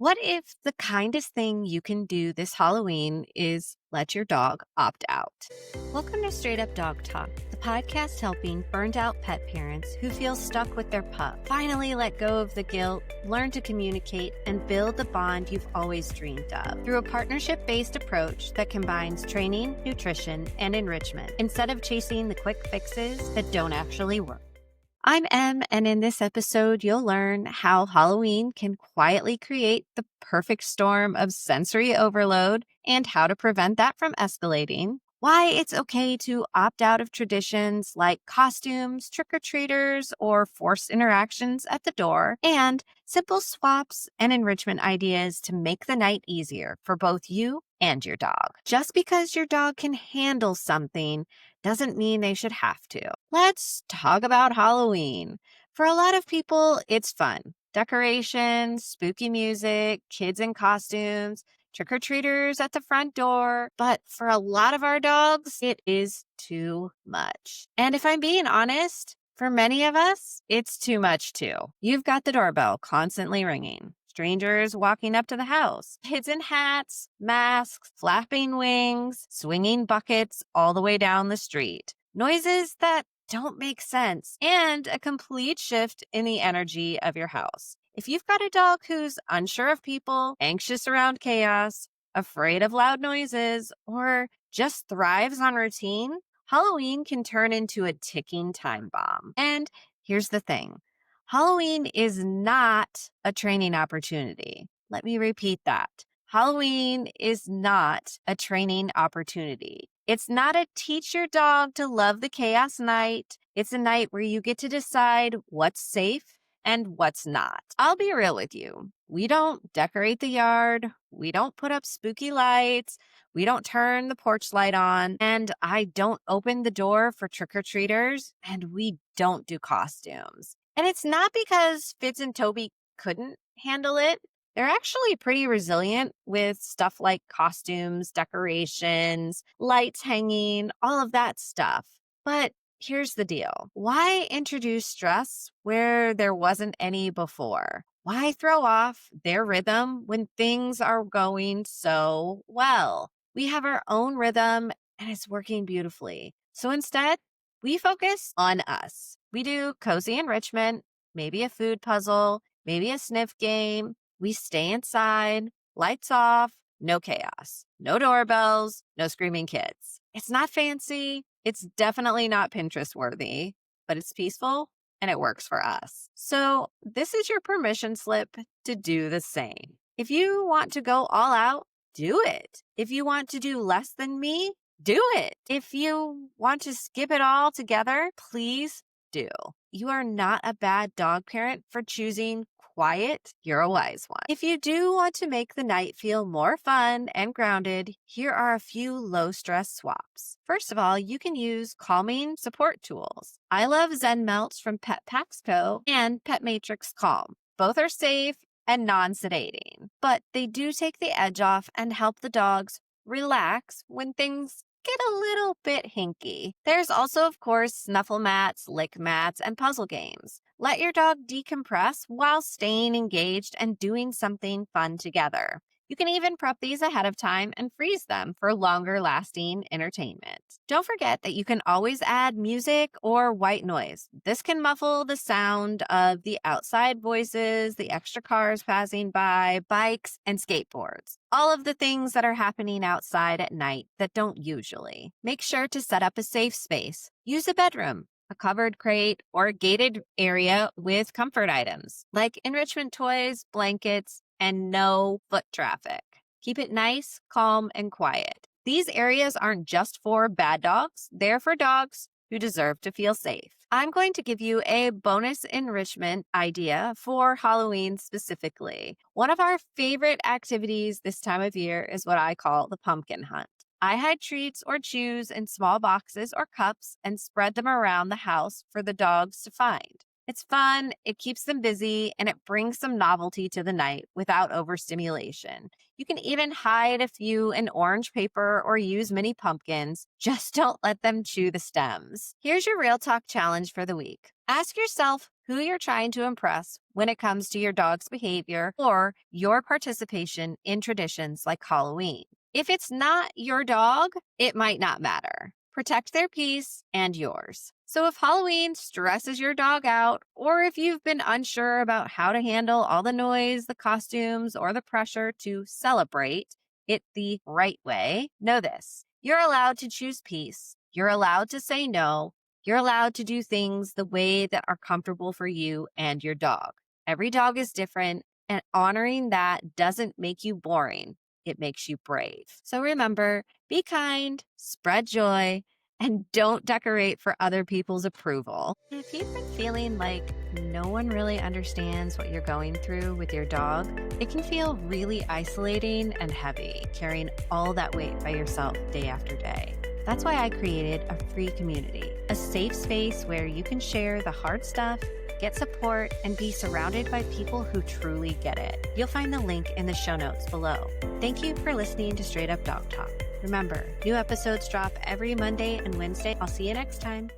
What if the kindest thing you can do this Halloween is let your dog opt out? Welcome to Straight Up Dog Talk, the podcast helping burned out pet parents who feel stuck with their pup finally let go of the guilt, learn to communicate, and build the bond you've always dreamed of through a partnership based approach that combines training, nutrition, and enrichment instead of chasing the quick fixes that don't actually work. I'm Em, and in this episode, you'll learn how Halloween can quietly create the perfect storm of sensory overload and how to prevent that from escalating, why it's okay to opt out of traditions like costumes, trick-or-treaters, or forced interactions at the door, and simple swaps and enrichment ideas to make the night easier for both you and your dog. Just because your dog can handle something doesn't mean they should have to. Let's talk about Halloween. For a lot of people, it's fun. Decorations, spooky music, kids in costumes, trick-or-treaters at the front door. But for a lot of our dogs, it is too much. And if I'm being honest, for many of us, it's too much too. You've got the doorbell constantly ringing. Strangers walking up to the house, kids in hats, masks, flapping wings, swinging buckets all the way down the street. Noises that don't make sense, and a complete shift in the energy of your house. If you've got a dog who's unsure of people, anxious around chaos, afraid of loud noises, or just thrives on routine, Halloween can turn into a ticking time bomb. And here's the thing. Halloween is not a training opportunity. Let me repeat that. Halloween is not a training opportunity. It's not a teach your dog to love the chaos night. It's a night where you get to decide what's safe and what's not. I'll be real with you. We don't decorate the yard. We don't put up spooky lights. We don't turn the porch light on. And I don't open the door for trick-or-treaters. And we don't do costumes. And it's not because Fitz and Toby couldn't handle it. They're actually pretty resilient with stuff like costumes, decorations, lights hanging, all of that stuff. But here's the deal. Why introduce stress where there wasn't any before? Why throw off their rhythm when things are going so well? We have our own rhythm and it's working beautifully. So instead, we focus on us. We do cozy enrichment, maybe a food puzzle, maybe a sniff game. We stay inside, lights off, no chaos, no doorbells, no screaming kids. It's not fancy. It's definitely not Pinterest worthy, but it's peaceful and it works for us. So this is your permission slip to do the same. If you want to go all out, do it. If you want to do less than me, do it. If you want to skip it all together, please do. You are not a bad dog parent for choosing quiet. You're a wise one. If you do want to make the night feel more fun and grounded, here are a few low stress swaps. First of all, you can use calming support tools. I love Zen Melts from Pet Packs Co. and Pet Matrix Calm. Both are safe and non-sedating, but they do take the edge off and help the dogs relax when things get a little bit hinky. There's also, of course, snuffle mats, lick mats, and puzzle games. Let your dog decompress while staying engaged and doing something fun together. You can even prep these ahead of time and freeze them for longer lasting entertainment. Don't forget that you can always add music or white noise. This can muffle the sound of the outside voices, the extra cars passing by, bikes, and skateboards. All of the things that are happening outside at night that don't usually. Make sure to set up a safe space. Use a bedroom, a covered crate, or a gated area with comfort items like enrichment toys, blankets, and no foot traffic. Keep it nice, calm, and quiet. These areas aren't just for bad dogs, they're for dogs who deserve to feel safe. I'm going to give you a bonus enrichment idea for Halloween specifically. One of our favorite activities this time of year is what I call the pumpkin hunt. I hide treats or chews in small boxes or cups and spread them around the house for the dogs to find. It's fun, it keeps them busy, and it brings some novelty to the night without overstimulation. You can even hide a few in orange paper or use mini pumpkins. Just don't let them chew the stems. Here's your real talk challenge for the week. Ask yourself who you're trying to impress when it comes to your dog's behavior or your participation in traditions like Halloween. If it's not your dog, it might not matter. Protect their peace and yours. So if Halloween stresses your dog out, or if you've been unsure about how to handle all the noise, the costumes, or the pressure to celebrate it the right way, know this. You're allowed to choose peace. You're allowed to say no. You're allowed to do things the way that are comfortable for you and your dog. Every dog is different, and honoring that doesn't make you boring. It makes you brave. So remember, be kind, spread joy, and don't decorate for other people's approval. If you've been feeling like no one really understands what you're going through with your dog, it can feel really isolating and heavy, carrying all that weight by yourself day after day. That's why I created a free community, a safe space where you can share the hard stuff, get support, and be surrounded by people who truly get it. You'll find the link in the show notes below. Thank you for listening to Straight Up Dog Talk. Remember, new episodes drop every Monday and Wednesday. I'll see you next time.